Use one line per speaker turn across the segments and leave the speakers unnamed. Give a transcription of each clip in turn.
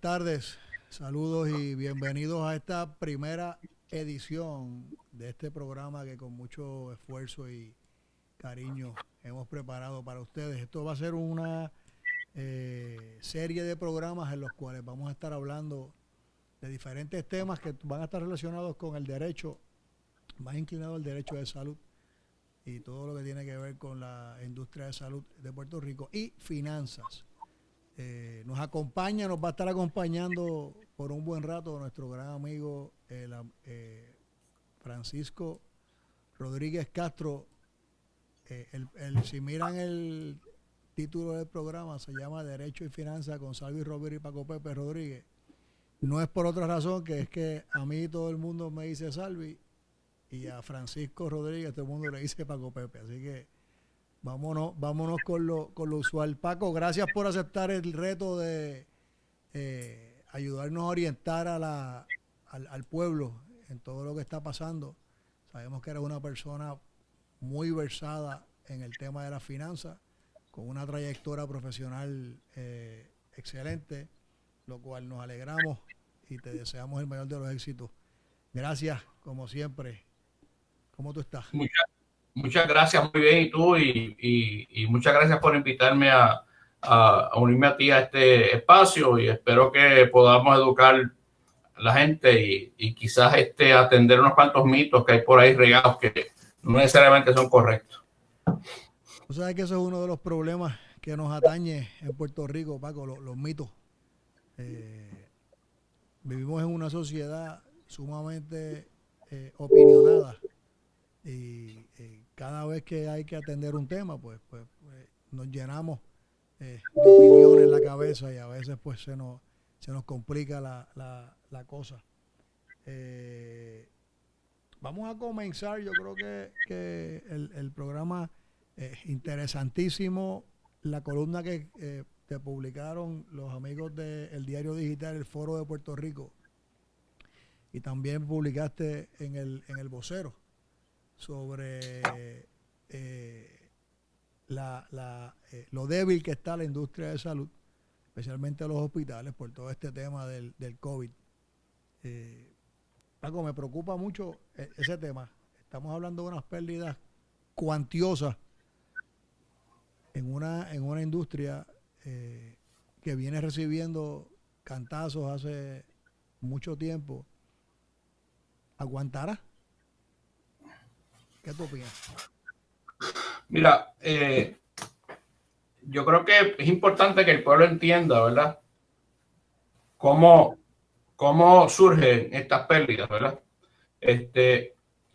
tardes, saludos y bienvenidos a esta primera edición de este programa que con mucho esfuerzo y cariño hemos preparado para ustedes. Esto va a ser una serie de programas en los cuales vamos a estar hablando de diferentes temas que van a estar relacionados con el derecho, más inclinado al derecho de salud y todo lo que tiene que ver con la industria de salud de Puerto Rico y finanzas. Nos va a estar acompañando por un buen rato nuestro gran amigo Francisco Rodríguez Castro. Si miran el título del programa, se llama Derecho y Finanzas con Salvi Robert y Paco Pepe Rodríguez. No es por otra razón que es que a mí todo el mundo me dice Salvi y a Francisco Rodríguez todo el mundo le dice Paco Pepe. Así que vámonos con lo usual. Paco, gracias por aceptar el reto de ayudarnos a orientar al pueblo en todo lo que está pasando. Sabemos que eres una persona muy versada en el tema de las finanzas, con una trayectoria profesional excelente, lo cual nos alegramos y te deseamos el mayor de los éxitos. Gracias, como siempre. ¿Cómo tú estás?
Muchas gracias, muy bien. ¿Y tú? Y muchas gracias por invitarme a unirme a ti a este espacio y espero que podamos educar a la gente y quizás atender unos cuantos mitos que hay por ahí regados que no necesariamente son correctos.
Tú sabes que eso es uno de los problemas que nos atañe en Puerto Rico, Paco, los mitos. Vivimos en una sociedad sumamente opinionada y cada vez que hay que atender un tema, pues nos llenamos de opiniones en la cabeza y a veces pues se nos complica la cosa. Vamos a comenzar, yo creo que el programa es interesantísimo, la columna que te publicaron los amigos del diario digital, el Foro de Puerto Rico, y también publicaste en el Vocero sobre lo débil que está la industria de salud, especialmente los hospitales, por todo este tema del COVID. Paco, me preocupa mucho ese tema. Estamos hablando de unas pérdidas cuantiosas en una industria que viene recibiendo cantazos hace mucho tiempo. ¿Aguantará? ¿Qué tú opinas?
Mira, yo creo que es importante que el pueblo entienda, ¿verdad? Cómo surgen estas pérdidas, ¿verdad?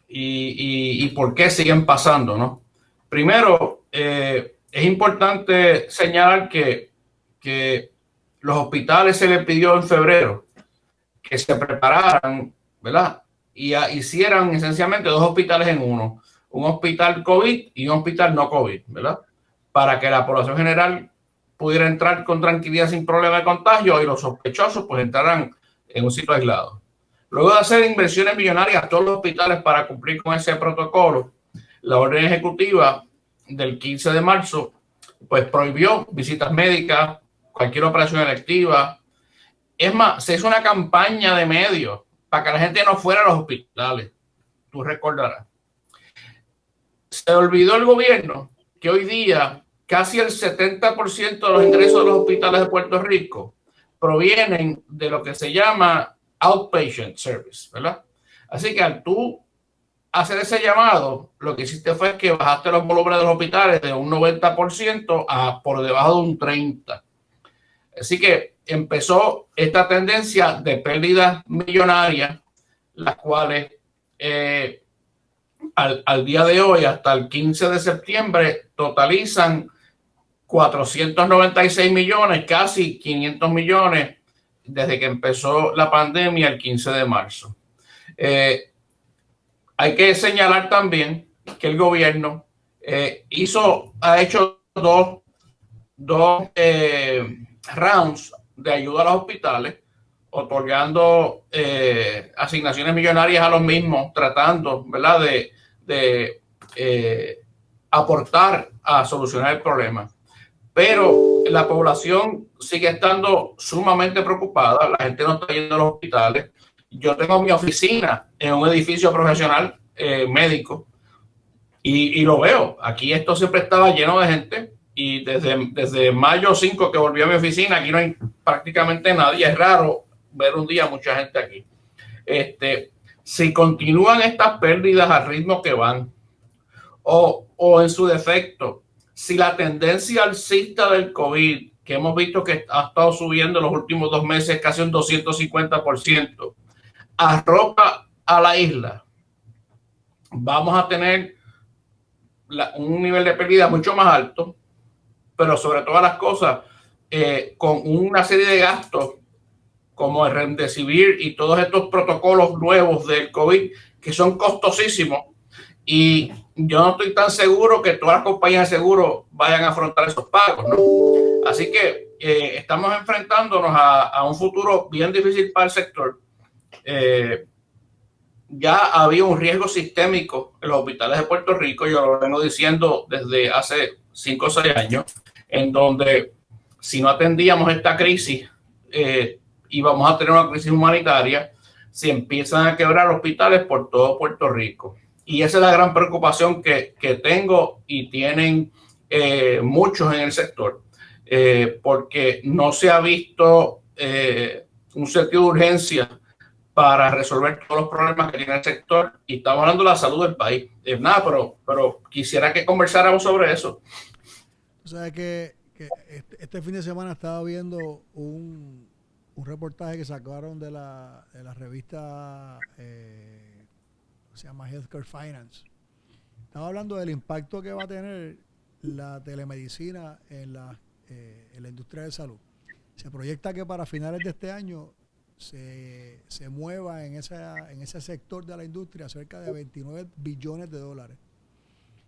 Y por qué siguen pasando, ¿no? Primero, es importante señalar que los hospitales se les pidió en febrero que se prepararan, ¿verdad? Y hicieran esencialmente dos hospitales en uno, un hospital COVID y un hospital no COVID, ¿verdad? Para que la población general pudiera entrar con tranquilidad sin problema de contagio y los sospechosos pues entraran en un sitio aislado. Luego de hacer inversiones millonarias a todos los hospitales para cumplir con ese protocolo, la orden ejecutiva del 15 de marzo pues prohibió visitas médicas, cualquier operación electiva. Es más, se hizo una campaña de medios para que la gente no fuera a los hospitales. Tú recordarás. Se olvidó el gobierno que hoy día casi el 70% de los ingresos de los hospitales de Puerto Rico provienen de lo que se llama outpatient service, ¿verdad? Así que al tú hacer ese llamado, lo que hiciste fue que bajaste los volúmenes de los hospitales de un 90% a por debajo de un 30%. Así que empezó esta tendencia de pérdidas millonarias, las cuales al día de hoy, hasta el 15 de septiembre, totalizan 496 millones, casi 500 millones, desde que empezó la pandemia el 15 de marzo. Hay que señalar también que el gobierno ha hecho dos rounds de ayuda a los hospitales, otorgando asignaciones millonarias a los mismos, tratando, ¿verdad?, de aportar a solucionar el problema. pero la población sigue estando sumamente preocupada, la gente no está yendo a los hospitales. Yo tengo mi oficina en un edificio profesional médico y lo veo, aquí esto siempre estaba lleno de gente y desde mayo 5 que volví a mi oficina, aquí no hay prácticamente nadie, es raro ver un día mucha gente aquí. Si continúan estas pérdidas al ritmo que van, o en su defecto, si la tendencia alcista del COVID, que hemos visto que ha estado subiendo en los últimos 2 meses casi un 250%, arropa a la isla, vamos a tener un nivel de pérdida mucho más alto, pero sobre todas las cosas, con una serie de gastos como el Remdesivir y todos estos protocolos nuevos del COVID que son costosísimos, y yo no estoy tan seguro que todas las compañías de seguro vayan a afrontar esos pagos, ¿no? Así que estamos enfrentándonos a un futuro bien difícil para el sector. Ya había un riesgo sistémico en los hospitales de Puerto Rico, yo lo vengo diciendo desde hace 5 o 6 años, en donde si no atendíamos esta crisis, íbamos a tener una crisis humanitaria, si empiezan a quebrar hospitales por todo Puerto Rico. Y esa es la gran preocupación que tengo y tienen muchos en el sector, porque no se ha visto un sentido de urgencia para resolver todos los problemas que tiene el sector, y estamos hablando de la salud del país. Pero quisiera que conversáramos sobre eso.
O sea que este fin de semana estaba viendo un reportaje que sacaron de la revista se llama Healthcare Finance. Estaba hablando del impacto que va a tener la telemedicina en la industria de salud. Se proyecta que para finales de este año se mueva en ese sector de la industria cerca de 29 billones de dólares.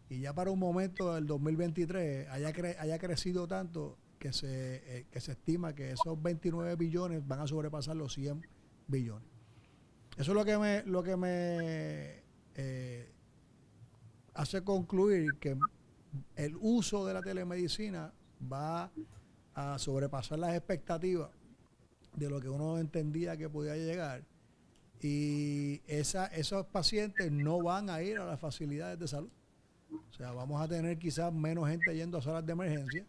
Y ya para un momento del 2023 haya crecido tanto que se estima que esos 29 billones van a sobrepasar los 100 billones. Eso es lo que me hace concluir que el uso de la telemedicina va a sobrepasar las expectativas de lo que uno entendía que podía llegar, y esos pacientes no van a ir a las facilidades de salud. O sea, vamos a tener quizás menos gente yendo a salas de emergencia,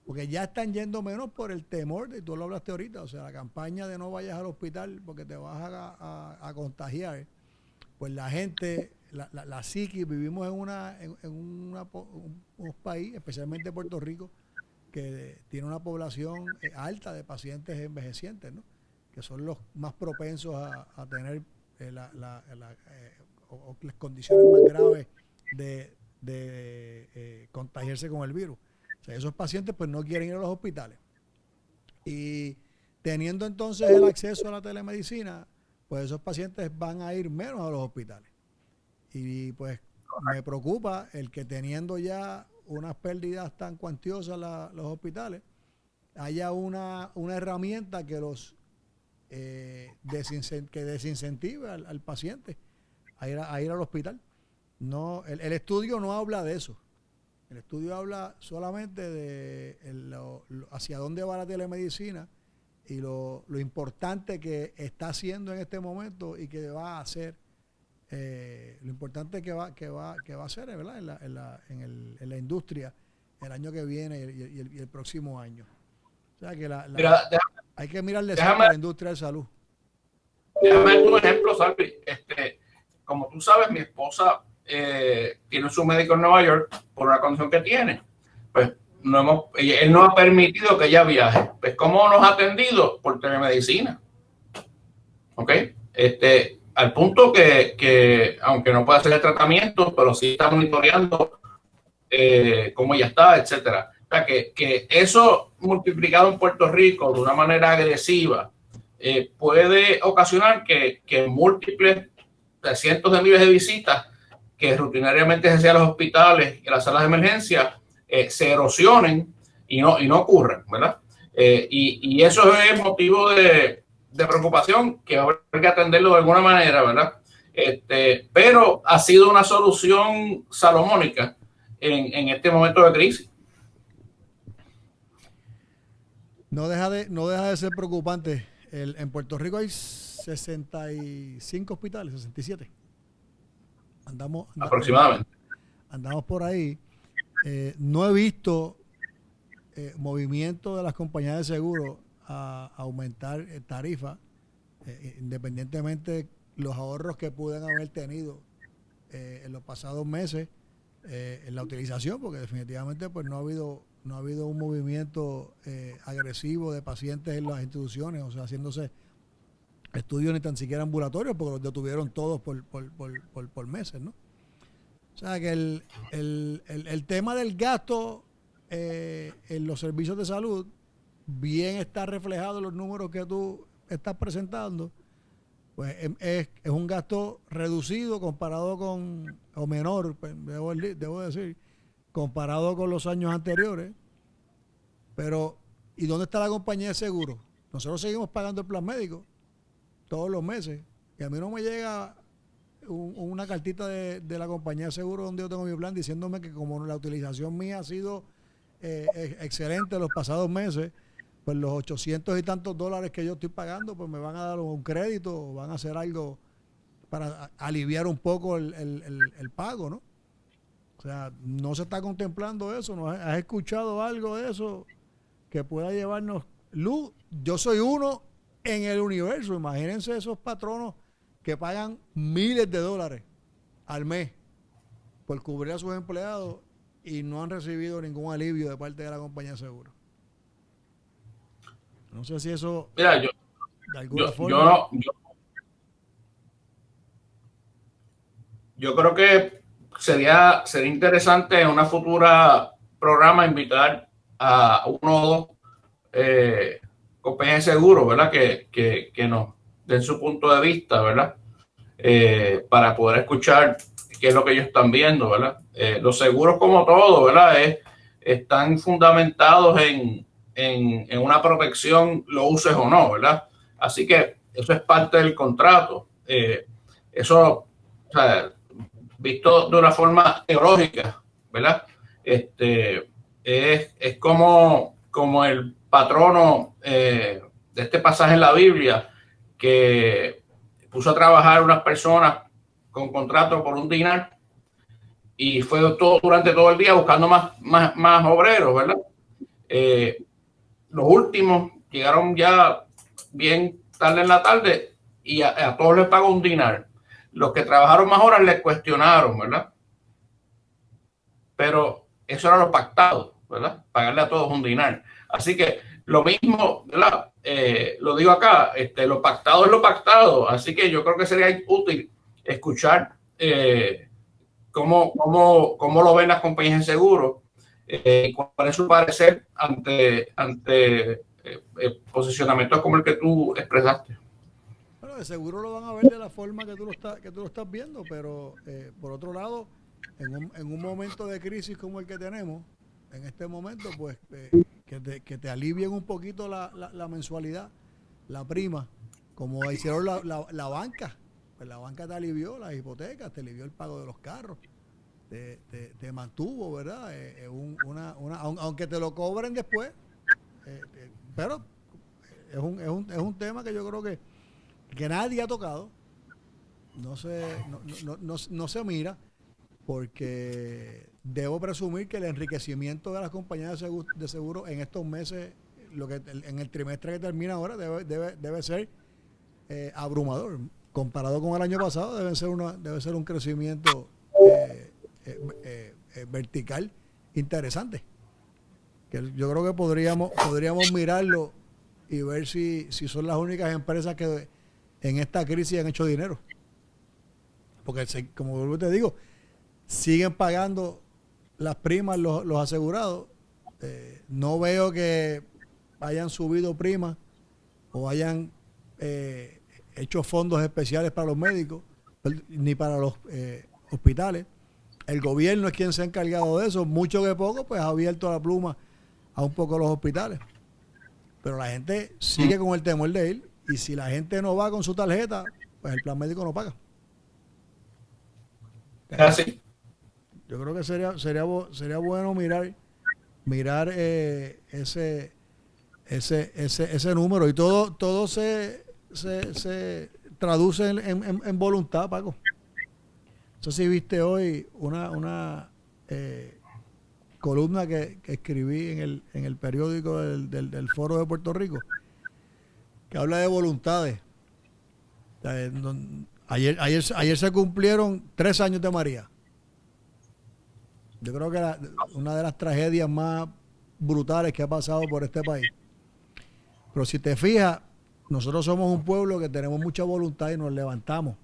porque ya están yendo menos por el temor, de tú lo hablaste ahorita, o sea, la campaña de no vayas al hospital porque te vas a contagiar. Pues la gente, la psiquis, vivimos en un país, especialmente Puerto Rico, que tiene una población alta de pacientes envejecientes, ¿no? Que son los más propensos a tener las condiciones más graves de contagiarse con el virus. O sea, esos pacientes pues no quieren ir a los hospitales. Y teniendo entonces el acceso a la telemedicina, pues esos pacientes van a ir menos a los hospitales. Y pues me preocupa el que teniendo ya unas pérdidas tan cuantiosas los hospitales, haya una herramienta que desincentive al paciente a ir al hospital. No, el estudio no habla de eso. El estudio habla solamente de hacia dónde va la telemedicina y lo importante que está haciendo en este momento y que va a hacer, lo importante que va a hacer, ¿verdad? en la industria el año que viene y el próximo año. O sea que hay que mirarle a la industria de salud.
Déjame dar un ejemplo, Salvi. Como tú sabes, mi esposa tiene su médico en Nueva York por una condición que tiene. Pues él no ha permitido que ella viaje. Pues ¿cómo nos ha atendido? Por telemedicina. ¿Ok? Al punto que aunque no puede hacer el tratamiento, pero sí está monitoreando cómo ella está, etcétera. O sea, que eso multiplicado en Puerto Rico de una manera agresiva puede ocasionar que múltiples cientos de miles de visitas que rutinariamente se hacían a los hospitales y a las salas de emergencia se erosionen y no ocurren, ¿verdad? Y eso es motivo de preocupación, que va a haber que atenderlo de alguna manera, ¿verdad? Pero ha sido una solución salomónica en este momento de crisis.
no deja de ser preocupante. En Puerto Rico hay 65 hospitales, 67.
Aproximadamente.
Andamos por ahí. No he visto movimiento de las compañías de seguro a aumentar tarifas, independientemente de los ahorros que puedan haber tenido en los pasados meses en la utilización, porque definitivamente pues no ha habido un movimiento agresivo de pacientes en las instituciones, o sea, haciéndose estudios ni tan siquiera ambulatorios, porque los detuvieron todos por meses, ¿no? O sea que el tema del gasto en los servicios de salud bien está reflejado en los números que tú estás presentando, pues es un gasto reducido comparado con, o menor, pues, debo decir, comparado con los años anteriores. Pero, ¿y dónde está la compañía de seguro? Nosotros seguimos pagando el plan médico todos los meses, y a mí no me llega una cartita de la compañía de seguro donde yo tengo mi plan diciéndome que como la utilización mía ha sido excelente los pasados meses, pues los 800 y tantos dólares que yo estoy pagando, pues me van a dar un crédito o van a hacer algo para aliviar un poco el pago, ¿no? O sea, no se está contemplando eso. ¿No has escuchado algo de eso que pueda llevarnos luz? Yo soy uno en el universo. Imagínense esos patronos que pagan miles de dólares al mes por cubrir a sus empleados y no han recibido ningún alivio de parte de la compañía de seguro. No sé si eso,
Mira,
de alguna forma...
yo creo que sería interesante en una futura programa invitar a uno o dos compañías de seguro, ¿verdad? Que nos den su punto de vista, ¿verdad? Para poder escuchar qué es lo que ellos están viendo, ¿verdad? Los seguros, como todo, ¿verdad? Están fundamentados en una protección, lo uses o no, ¿verdad? Así que eso es parte del contrato. Eso, o sea, visto de una forma teológica, ¿verdad? Es como el patrono de este pasaje en la Biblia que puso a trabajar unas personas con contrato por un dinar y fue durante todo el día buscando más obreros, ¿verdad? Los últimos llegaron ya bien tarde en la tarde y a todos les pagó un dinar. Los que trabajaron más horas les cuestionaron, ¿verdad? Pero eso era lo pactado, ¿verdad? Pagarle a todos un dinar. Así que lo mismo, ¿verdad? Lo digo acá, lo pactado es lo pactado. Así que yo creo que sería útil escuchar cómo lo ven las compañías de seguro y cuál es su parecer ante posicionamientos como el que tú expresaste.
Bueno, de seguro lo van a ver de la forma que tú lo estás viendo, pero por otro lado, en un momento de crisis como el que tenemos, en este momento, pues que te alivien un poquito la mensualidad, la prima, como hicieron la banca. Pues la banca te alivió las hipotecas, te alivió el pago de los carros, te mantuvo, ¿verdad? Aunque te lo cobren después, pero es un tema que yo creo que nadie ha tocado, no se mira, porque debo presumir que el enriquecimiento de las compañías de seguro en estos meses, en el trimestre que termina ahora, debe ser abrumador. Comparado con el año pasado, debe ser un crecimiento vertical interesante. Que yo creo que podríamos mirarlo y ver si son las únicas empresas que en esta crisis han hecho dinero. Porque, como te digo, siguen pagando las primas los asegurados. No veo que hayan subido primas o hayan hecho fondos especiales para los médicos ni para los hospitales. El gobierno es quien se ha encargado de eso. Mucho que poco, pues ha abierto la pluma a un poco los hospitales. Pero la gente sigue con el temor de ir, y si la gente no va con su tarjeta, pues el plan médico no paga.
Así.
Yo creo que sería bueno mirar ese ese número, y todo se traduce en voluntad, Paco. No sé si viste hoy una columna que escribí en el periódico del Foro de Puerto Rico, que habla de voluntades. Ayer se cumplieron 3 años de María. Yo creo que una de las tragedias más brutales que ha pasado por este país. Pero si te fijas, nosotros somos un pueblo que tenemos mucha voluntad y nos levantamos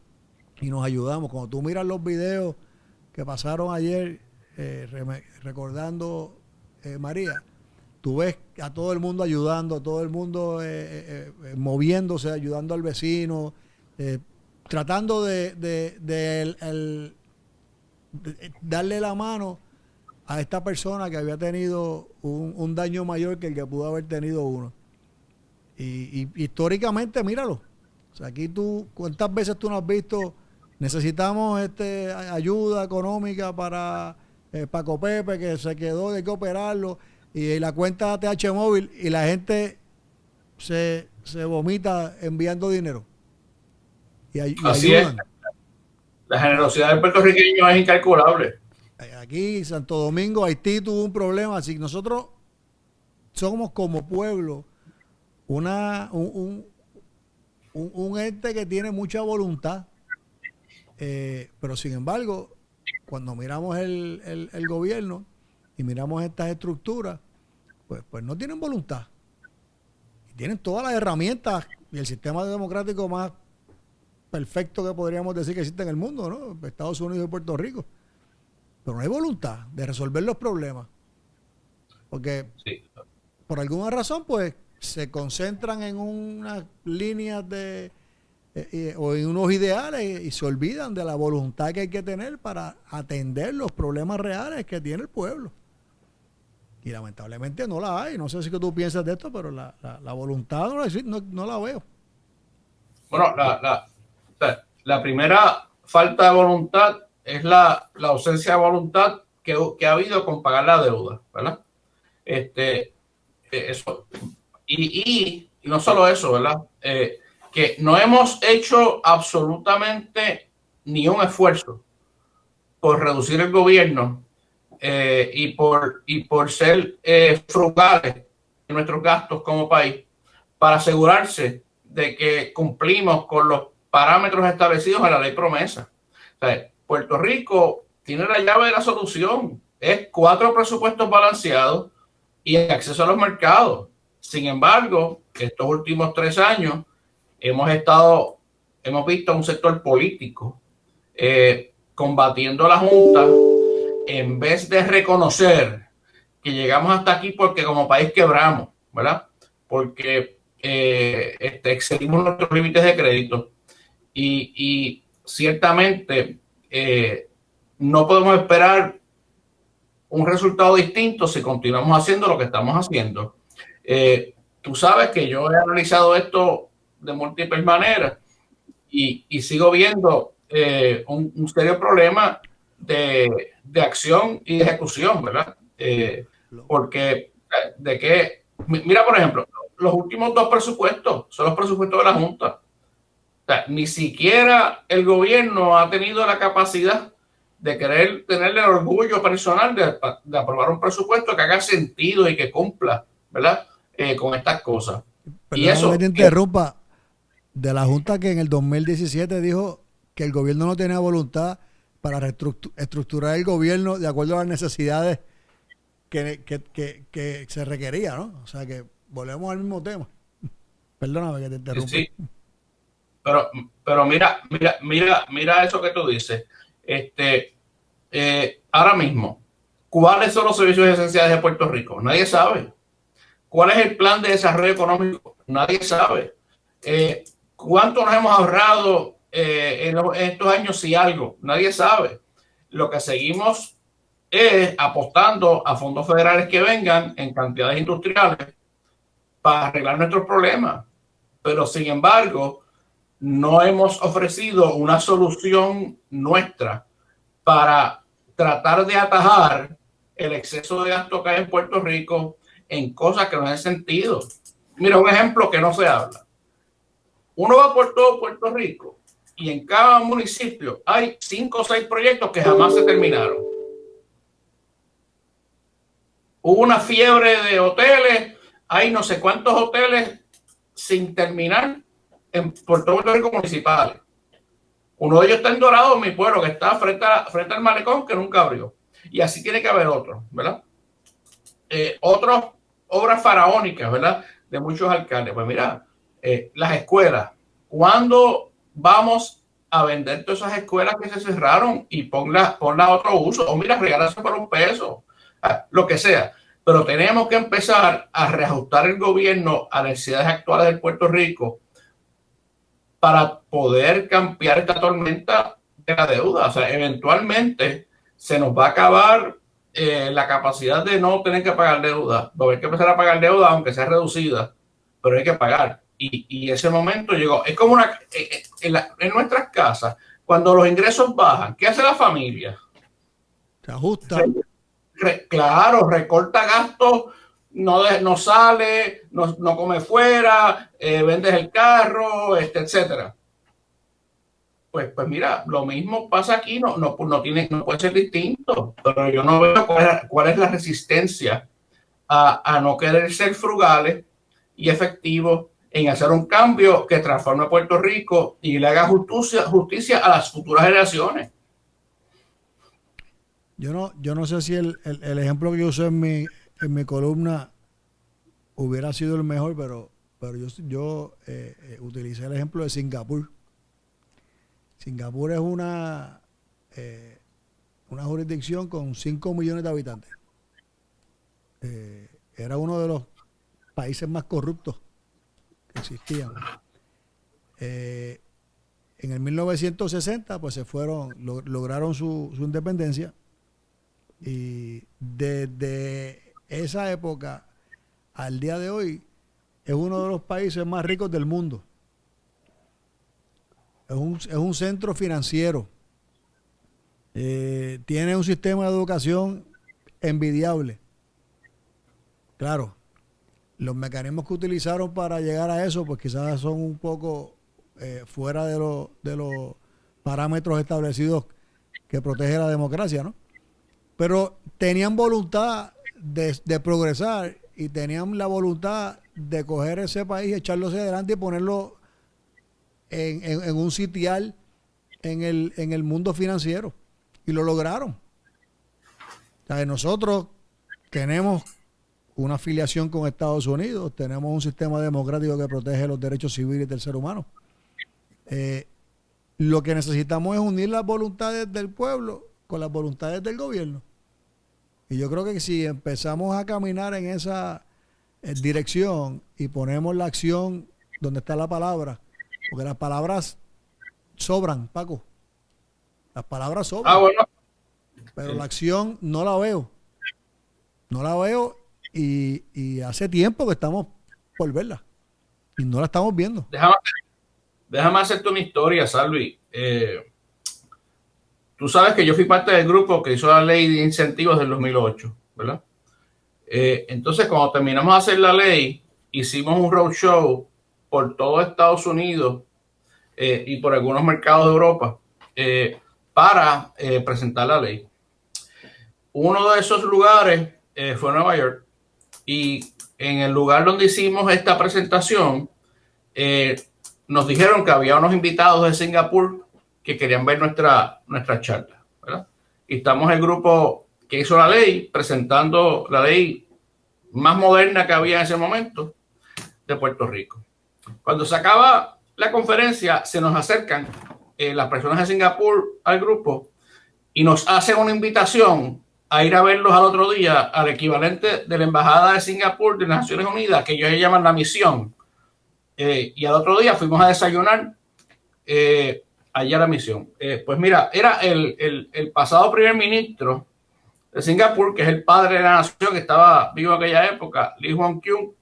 y nos ayudamos. Cuando tú miras los videos que pasaron ayer recordando María, tú ves a todo el mundo ayudando, a todo el mundo moviéndose, ayudando al vecino, tratando de darle la mano a esta persona que había tenido un daño mayor que el que pudo haber tenido uno. Y históricamente, míralo. O sea, aquí ¿cuántas veces tú no has visto? Necesitamos ayuda económica para Paco Pepe, que se quedó, hay que operarlo, y la cuenta ATH móvil, y la gente se vomita enviando dinero. Y
así
ayudan.
Es. La generosidad del puertorriqueño es incalculable.
Aquí, Santo Domingo, Haití tuvo un problema, así que nosotros somos como pueblo un ente que tiene mucha voluntad, pero sin embargo, cuando miramos el gobierno y miramos estas estructuras, pues no tienen voluntad. Y tienen todas las herramientas y el sistema democrático más perfecto que podríamos decir que existe en el mundo, ¿no? Estados Unidos y Puerto Rico. Pero no hay voluntad de resolver los problemas. Porque por alguna razón, pues, se concentran en unas líneas o en unos ideales y se olvidan de la voluntad que hay que tener para atender los problemas reales que tiene el pueblo. Y lamentablemente no la hay. No sé si que tú piensas de esto, pero la voluntad no la veo.
Bueno, la primera falta de voluntad es la ausencia de voluntad que ha habido con pagar la deuda, ¿verdad? Eso. Y no solo eso, ¿verdad? Que no hemos hecho absolutamente ni un esfuerzo por reducir el gobierno y por ser frugales en nuestros gastos como país, para asegurarse de que cumplimos con los parámetros establecidos en la ley promesa. O sea, Puerto Rico tiene la llave de la solución. Es 4 presupuestos balanceados y acceso a los mercados. Sin embargo, estos últimos 3 años hemos visto a un sector político combatiendo a la Junta en vez de reconocer que llegamos hasta aquí porque como país quebramos, ¿verdad? Porque excedimos nuestros límites de crédito y ciertamente no podemos esperar un resultado distinto si continuamos haciendo lo que estamos haciendo. Tú sabes que yo he analizado esto de múltiples maneras y sigo viendo un serio problema de acción y de ejecución, ¿verdad? Porque mira, por ejemplo, los últimos 2 presupuestos son los presupuestos de la Junta. O sea, ni siquiera el gobierno ha tenido la capacidad de querer tener el orgullo personal de aprobar un presupuesto que haga sentido y que cumpla, ¿verdad? Con estas cosas.
Pero y eso que te interrumpa, de la Junta que en el 2017 dijo que el gobierno no tenía voluntad para reestructurar el gobierno de acuerdo a las necesidades que se requería, ¿no? O sea que volvemos al mismo tema. Perdóname que te interrumpa.
Sí. Pero mira eso que tú dices. Ahora mismo, ¿cuáles son los servicios esenciales de Puerto Rico? Nadie sabe. ¿Cuál es el plan de desarrollo económico? Nadie sabe. ¿Cuánto nos hemos ahorrado en estos años, si algo? Nadie sabe. Lo que seguimos es apostando a fondos federales que vengan en cantidades industriales para arreglar nuestros problemas. Pero, sin embargo, no hemos ofrecido una solución nuestra para tratar de atajar el exceso de gasto que hay en Puerto Rico en cosas que no hacen sentido. Mira, un ejemplo que no se habla. Uno va por todo Puerto Rico y en cada municipio hay 5 o 6 proyectos que jamás se terminaron. Hubo una fiebre de hoteles, hay no sé cuántos hoteles sin terminar por todo Puerto Rico municipales. Uno de ellos está en Dorado, mi pueblo, que está frente al malecón, que nunca abrió. Y así tiene que haber otro, ¿verdad? Otras obras faraónicas, ¿verdad? De muchos alcaldes. Pues mira, las escuelas. ¿Cuándo vamos a vender todas esas escuelas que se cerraron y ponla a otro uso? O mira, regalarse por $1, lo que sea. Pero tenemos que empezar a reajustar el gobierno a las necesidades actuales de Puerto Rico para poder cambiar esta tormenta de la deuda. O sea, eventualmente se nos va a acabar la capacidad de no tener que pagar deuda. Va a haber que empezar a pagar deuda, aunque sea reducida, pero hay que pagar. Y ese momento llegó. Es como en nuestras casas, cuando los ingresos bajan, ¿qué hace la familia?
Se ajusta.
Claro, recorta gastos, no sale, no come fuera, vendes el carro, etcétera. Pues mira, lo mismo pasa aquí, no puede ser distinto, pero yo no veo cuál es la resistencia a no querer ser frugales y efectivos en hacer un cambio que transforme a Puerto Rico y le haga justicia a las futuras generaciones.
Yo no sé si el ejemplo que yo usé en mi columna hubiera sido el mejor, pero yo utilicé el ejemplo de Singapur. Singapur es una jurisdicción con 5 millones de habitantes. Era uno de los países más corruptos que existían. En el 1960 pues lograron su independencia, y desde esa época al día de hoy es uno de los países más ricos del mundo. Es un centro financiero. Tiene un sistema de educación envidiable. Claro, los mecanismos que utilizaron para llegar a eso, pues quizás son un poco fuera de los parámetros establecidos que protege la democracia, ¿no? Pero tenían voluntad de progresar y tenían la voluntad de coger ese país, echarlo hacia adelante y ponerlo en un sitial en el mundo financiero. Y lo lograron. O sea, nosotros tenemos una afiliación con Estados Unidos, tenemos un sistema democrático que protege los derechos civiles del ser humano. Lo que necesitamos es unir las voluntades del pueblo con las voluntades del gobierno. Y yo creo que si empezamos a caminar en esa dirección y ponemos la acción donde está la palabra, porque las palabras sobran, Paco. Las palabras sobran.
Bueno.
Pero la acción no la veo. No la veo y hace tiempo que estamos por verla. Y no la estamos viendo.
Déjame hacerte una historia, Salvi. Tú sabes que yo fui parte del grupo que hizo la ley de incentivos del 2008, ¿verdad? Entonces, cuando terminamos de hacer la ley, hicimos un roadshow por todo Estados Unidos y por algunos mercados de Europa para presentar la ley. Uno de esos lugares fue Nueva York, y en el lugar donde hicimos esta presentación nos dijeron que había unos invitados de Singapur que querían ver nuestra charla, ¿verdad? Y estamos el grupo que hizo la ley, presentando la ley más moderna que había en ese momento de Puerto Rico. Cuando se acaba la conferencia, se nos acercan las personas de Singapur al grupo y nos hacen una invitación a ir a verlos al otro día al equivalente de la Embajada de Singapur de las Naciones Unidas, que ellos llaman la misión. Y al otro día fuimos a desayunar allá a la misión. Pues mira, era el pasado primer ministro de Singapur, que es el padre de la nación, que estaba vivo en aquella época, Lee Kuan Yew,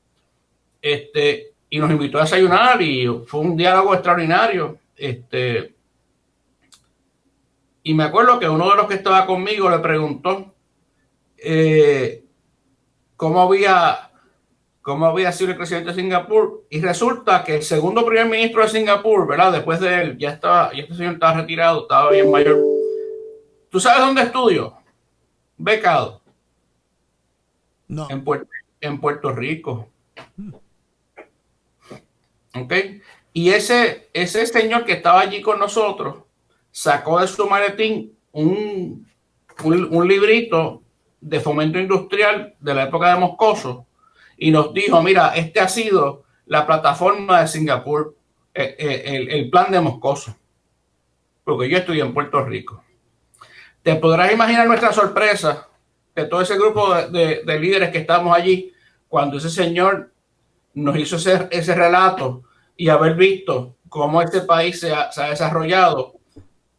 y nos invitó a desayunar y fue un diálogo extraordinario. Y me acuerdo que uno de los que estaba conmigo le preguntó cómo cómo había sido el crecimiento de Singapur, y resulta que el segundo primer ministro de Singapur, ¿verdad? Después de él, ya este señor estaba retirado, estaba bien mayor. ¿Tú sabes dónde estudió? Becado.
No.
En Puerto Rico. ¿Ok? Y ese señor que estaba allí con nosotros sacó de su maletín un librito de fomento industrial de la época de Moscoso y nos dijo, mira, este ha sido la plataforma de Singapur, el plan de Moscoso, porque yo estudié en Puerto Rico. Te podrás imaginar nuestra sorpresa de todo ese grupo de líderes que estábamos allí cuando ese señor nos hizo ese relato y haber visto cómo este país se ha desarrollado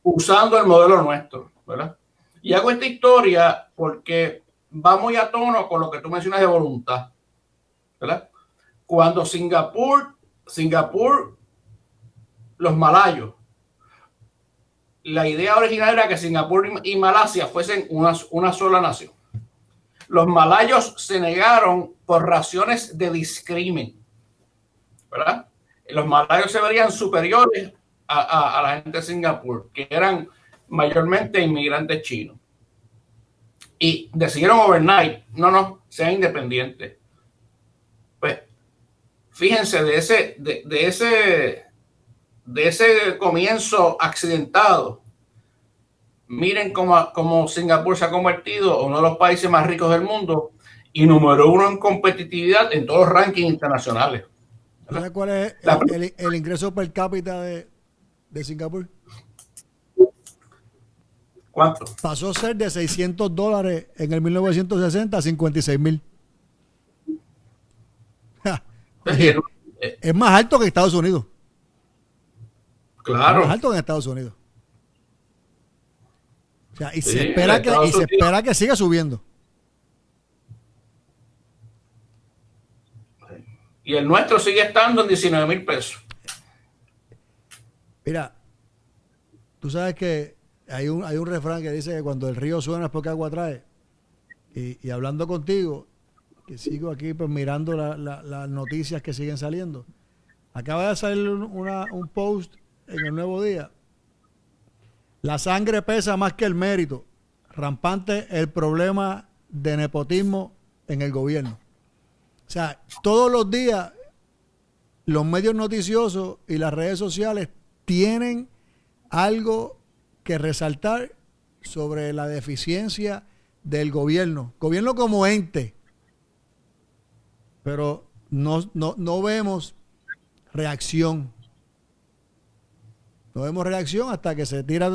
usando el modelo nuestro, ¿verdad? Y hago esta historia porque va muy a tono con lo que tú mencionas de voluntad, ¿verdad? Cuando Singapur, los malayos, la idea original era que Singapur y Malasia fuesen una sola nación. Los malayos se negaron por razones de discrimen, ¿verdad? Los malayos se verían superiores a la gente de Singapur, que eran mayormente inmigrantes chinos. Y decidieron overnight, no, sean independientes. Pues, fíjense, de ese comienzo accidentado, miren cómo Singapur se ha convertido en uno de los países más ricos del mundo y número 1 en competitividad en todos los rankings internacionales.
¿Sabes cuál es el ingreso per cápita de Singapur?
¿Cuánto?
Pasó a ser de $600 en el 1960 a 56,000. Es más alto que Estados Unidos.
Claro.
Es más alto que en Estados Unidos. O sea, y se espera que siga subiendo.
Y el nuestro sigue estando en 19,000 pesos.
Mira, tú sabes que hay un refrán que dice que cuando el río suena es porque agua trae. Y hablando contigo, que sigo aquí pues mirando las noticias que siguen saliendo. Acaba de salir un post en el Nuevo Día. La sangre pesa más que el mérito. Rampante el problema de nepotismo en el gobierno. O sea, todos los días los medios noticiosos y las redes sociales tienen algo que resaltar sobre la deficiencia del gobierno. Gobierno como ente. Pero no vemos reacción. No vemos reacción hasta que se tira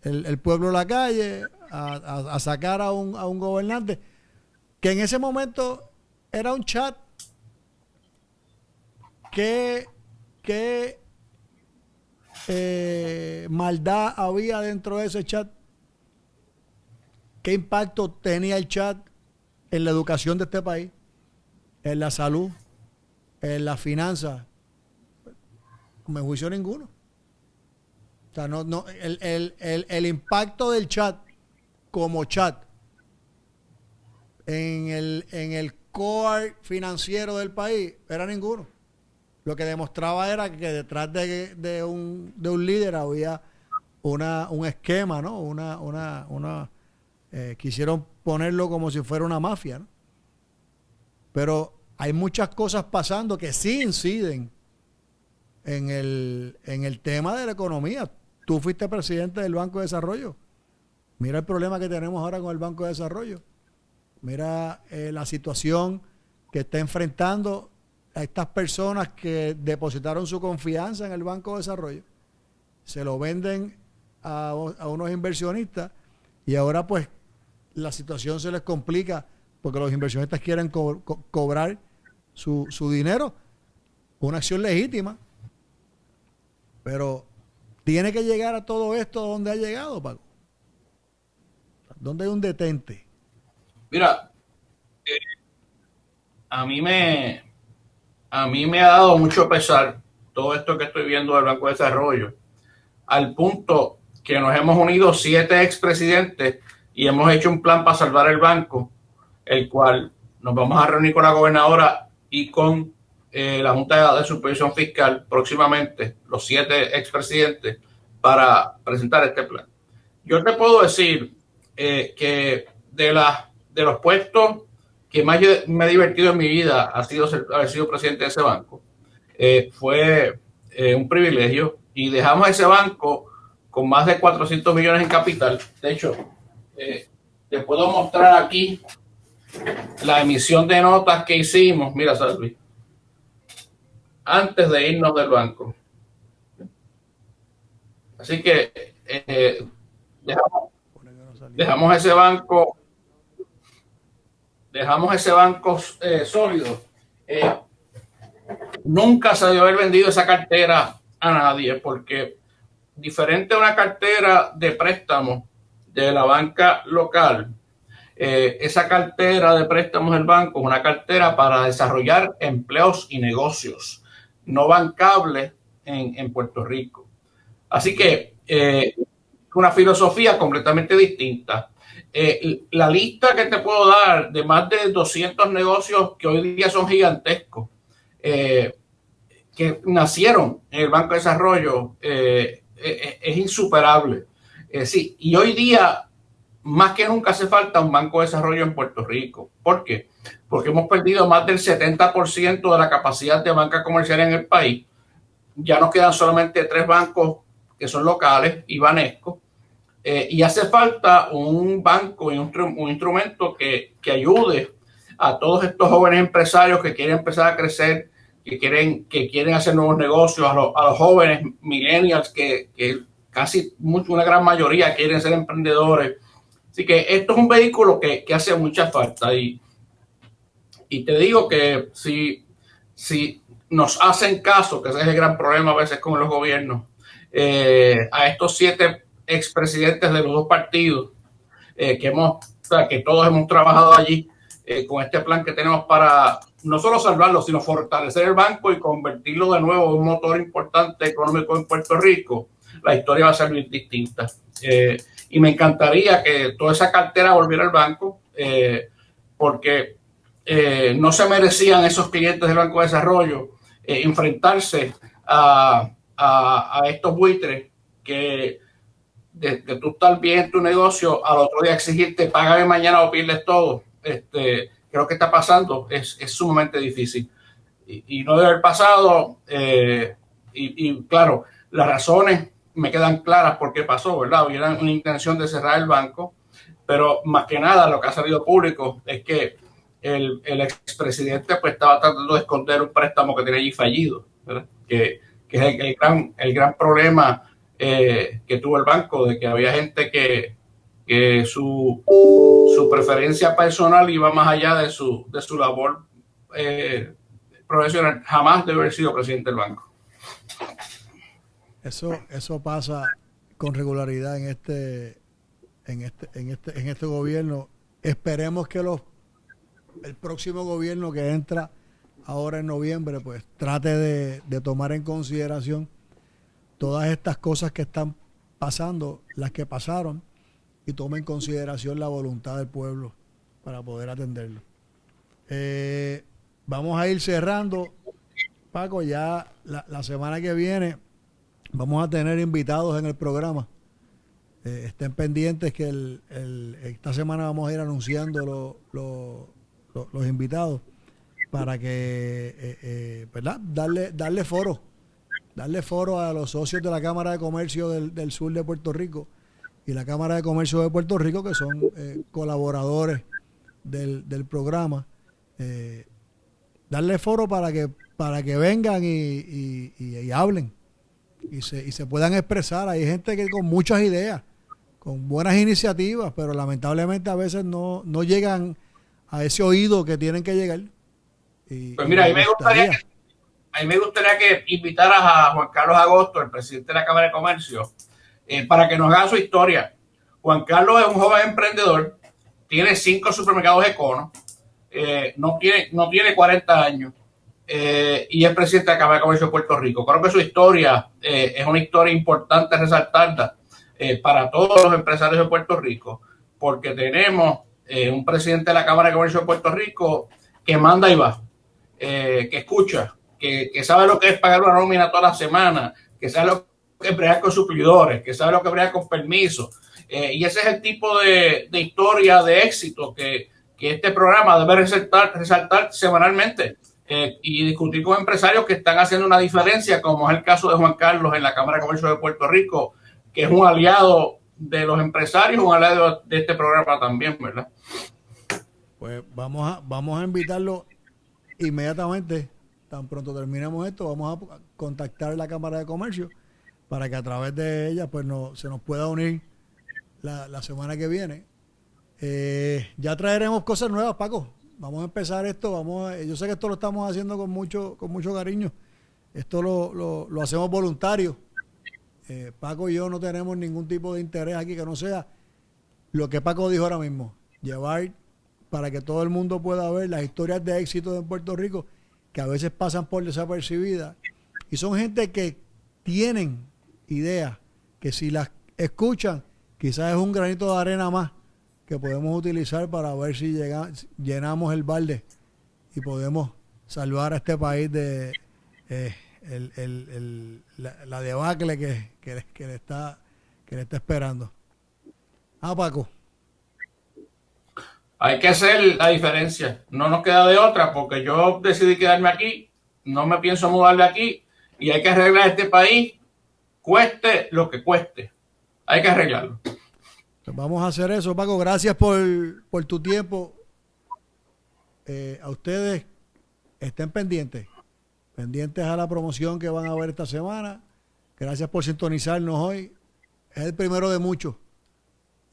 el pueblo a la calle a sacar a un gobernante que en ese momento era un chat. ¿Qué maldad había dentro de ese chat? ¿Qué impacto tenía el chat en la educación de este país? En la salud, en las finanzas. No me juicio ninguno. O sea, el impacto del chat como chat en el core financiero del país era ninguno. Lo que demostraba era que detrás de un líder había un esquema, ¿no? Quisieron ponerlo como si fuera una mafia, ¿no? Pero hay muchas cosas pasando que sí inciden en el tema de la economía. Tú fuiste presidente del Banco de Desarrollo. Mira el problema que tenemos ahora con el Banco de Desarrollo. Mira la situación que está enfrentando a estas personas que depositaron su confianza en el Banco de Desarrollo. Se lo venden a unos inversionistas y ahora pues la situación se les complica porque los inversionistas quieren cobrar su dinero. Una acción legítima. Pero tiene que llegar a todo esto donde ha llegado, Paco. ¿Dónde hay un detente?
Mira, a mí me ha dado mucho pesar todo esto que estoy viendo del Banco de Desarrollo, al punto que nos hemos unido 7 expresidentes y hemos hecho un plan para salvar el banco, el cual nos vamos a reunir con la gobernadora y con la Junta de Supervisión Fiscal próximamente, los 7 expresidentes, para presentar este plan. Yo te puedo decir que de los puestos que más me he divertido en mi vida haber sido presidente de ese banco. Fue un privilegio y dejamos ese banco con más de 400 millones en capital. De hecho, te puedo mostrar aquí la emisión de notas que hicimos. Mira, Salvi, antes de irnos del banco. Así que dejamos ese banco sólido. Nunca se debió haber vendido esa cartera a nadie, porque diferente a una cartera de préstamos de la banca local, esa cartera de préstamos del banco es una cartera para desarrollar empleos y negocios no bancables en Puerto Rico. Así que una filosofía completamente distinta. La lista que te puedo dar de más de 200 negocios que hoy día son gigantescos, que nacieron en el Banco de Desarrollo, es insuperable. Sí, y hoy día más que nunca hace falta un Banco de Desarrollo en Puerto Rico. ¿Por qué? Porque hemos perdido más del 70% de la capacidad de banca comercial en el país. Ya nos quedan solamente 3 bancos que son locales y Banesco, y hace falta un banco y un instrumento que ayude a todos estos jóvenes empresarios que quieren empezar a crecer, que quieren hacer nuevos negocios, a los jóvenes millennials que casi una gran mayoría quieren ser emprendedores. Así que esto es un vehículo que hace mucha falta, y te digo que si nos hacen caso, que ese es el gran problema a veces con los gobiernos, a estos 7 expresidentes de los 2 partidos, que todos hemos trabajado allí con este plan que tenemos para no solo salvarlo, sino fortalecer el banco y convertirlo de nuevo en un motor importante económico en Puerto Rico, la historia va a ser muy distinta. Y me encantaría que toda esa cartera volviera al banco, porque no se merecían esos clientes del Banco de Desarrollo enfrentarse a estos buitres que de tú estar bien en tu negocio, al otro día exigirte págame mañana o pierdes todo. Creo que está pasando, es sumamente difícil y no debe haber pasado. Y claro, las razones me quedan claras por qué pasó, ¿verdad? Hubiera una intención de cerrar el banco, pero más que nada lo que ha salido público es que el expresidente pues estaba tratando de esconder un préstamo que tenía allí fallido, ¿verdad? Que es el gran problema que tuvo el banco, de que había gente que su preferencia personal iba más allá de su labor profesional. Jamás debe haber sido presidente del banco.
Eso pasa con regularidad en este gobierno. Esperemos que el próximo gobierno que entra ahora en noviembre pues trate de tomar en consideración todas estas cosas que están pasando, las que pasaron, y tome en consideración la voluntad del pueblo para poder atenderlo. Vamos a ir cerrando, Paco. Ya la semana que viene vamos a tener invitados en el programa. Estén pendientes que esta semana vamos a ir anunciando los invitados para que ¿verdad? Darle foro a los socios de la Cámara de Comercio del sur de Puerto Rico y la Cámara de Comercio de Puerto Rico, que son colaboradores del programa. Darle foro para que vengan y hablen y se puedan expresar. Hay gente que con muchas ideas, con buenas iniciativas, pero lamentablemente a veces no llegan a ese oído que tienen que llegar.
Pues mira, a mí me gustaría que invitaras a Juan Carlos Agosto, el presidente de la Cámara de Comercio, para que nos haga su historia. Juan Carlos es un joven emprendedor, tiene 5 supermercados Econo, no tiene 40 años, y es presidente de la Cámara de Comercio de Puerto Rico. Creo que su historia es una historia importante resaltarla para todos los empresarios de Puerto Rico, porque tenemos un presidente de la Cámara de Comercio de Puerto Rico que manda y va. que escucha, que sabe lo que es pagar una nómina toda la semana, que sabe lo que es bregar con suplidores, que sabe lo que es bregar con permisos. Y ese es el tipo de historia de éxito que este programa debe resaltar semanalmente y discutir con empresarios que están haciendo una diferencia, como es el caso de Juan Carlos en la Cámara de Comercio de Puerto Rico, que es un aliado de los empresarios, un aliado de este programa también, ¿verdad?
Pues vamos a invitarlo inmediatamente, tan pronto terminemos esto, vamos a contactar la Cámara de Comercio para que a través de ella pues se nos pueda unir la semana que viene. Ya traeremos cosas nuevas, Paco. Vamos a empezar esto, yo sé que esto lo estamos haciendo con mucho cariño. Esto lo hacemos voluntario. Paco y yo no tenemos ningún tipo de interés aquí que no sea lo que Paco dijo ahora mismo, llevar para que todo el mundo pueda ver las historias de éxito en Puerto Rico que a veces pasan por desapercibidas y son gente que tienen ideas que si las escuchan quizás es un granito de arena más que podemos utilizar para ver si llenamos el balde y podemos salvar a este país de la debacle que le está esperando. Paco.
Hay que hacer la diferencia. No nos queda de otra porque yo decidí quedarme aquí, no me pienso mudar de aquí y hay que arreglar este país, cueste lo que cueste. Hay que arreglarlo.
Pues vamos a hacer eso, Paco. Gracias por tu tiempo. A ustedes estén pendientes a la promoción que van a ver esta semana. Gracias por sintonizarnos hoy. Es el primero de muchos.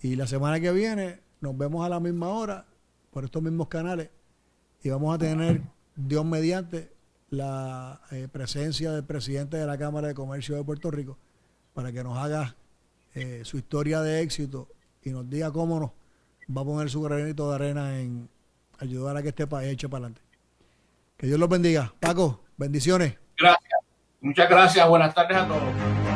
Y la semana que viene nos vemos a la misma hora por estos mismos canales y vamos a tener, Dios mediante, la presencia del presidente de la Cámara de Comercio de Puerto Rico para que nos haga su historia de éxito y nos diga cómo nos va a poner su granito de arena en ayudar a que este país eche para adelante. Que Dios los bendiga. Paco, bendiciones.
Gracias. Muchas gracias. Buenas tardes a todos.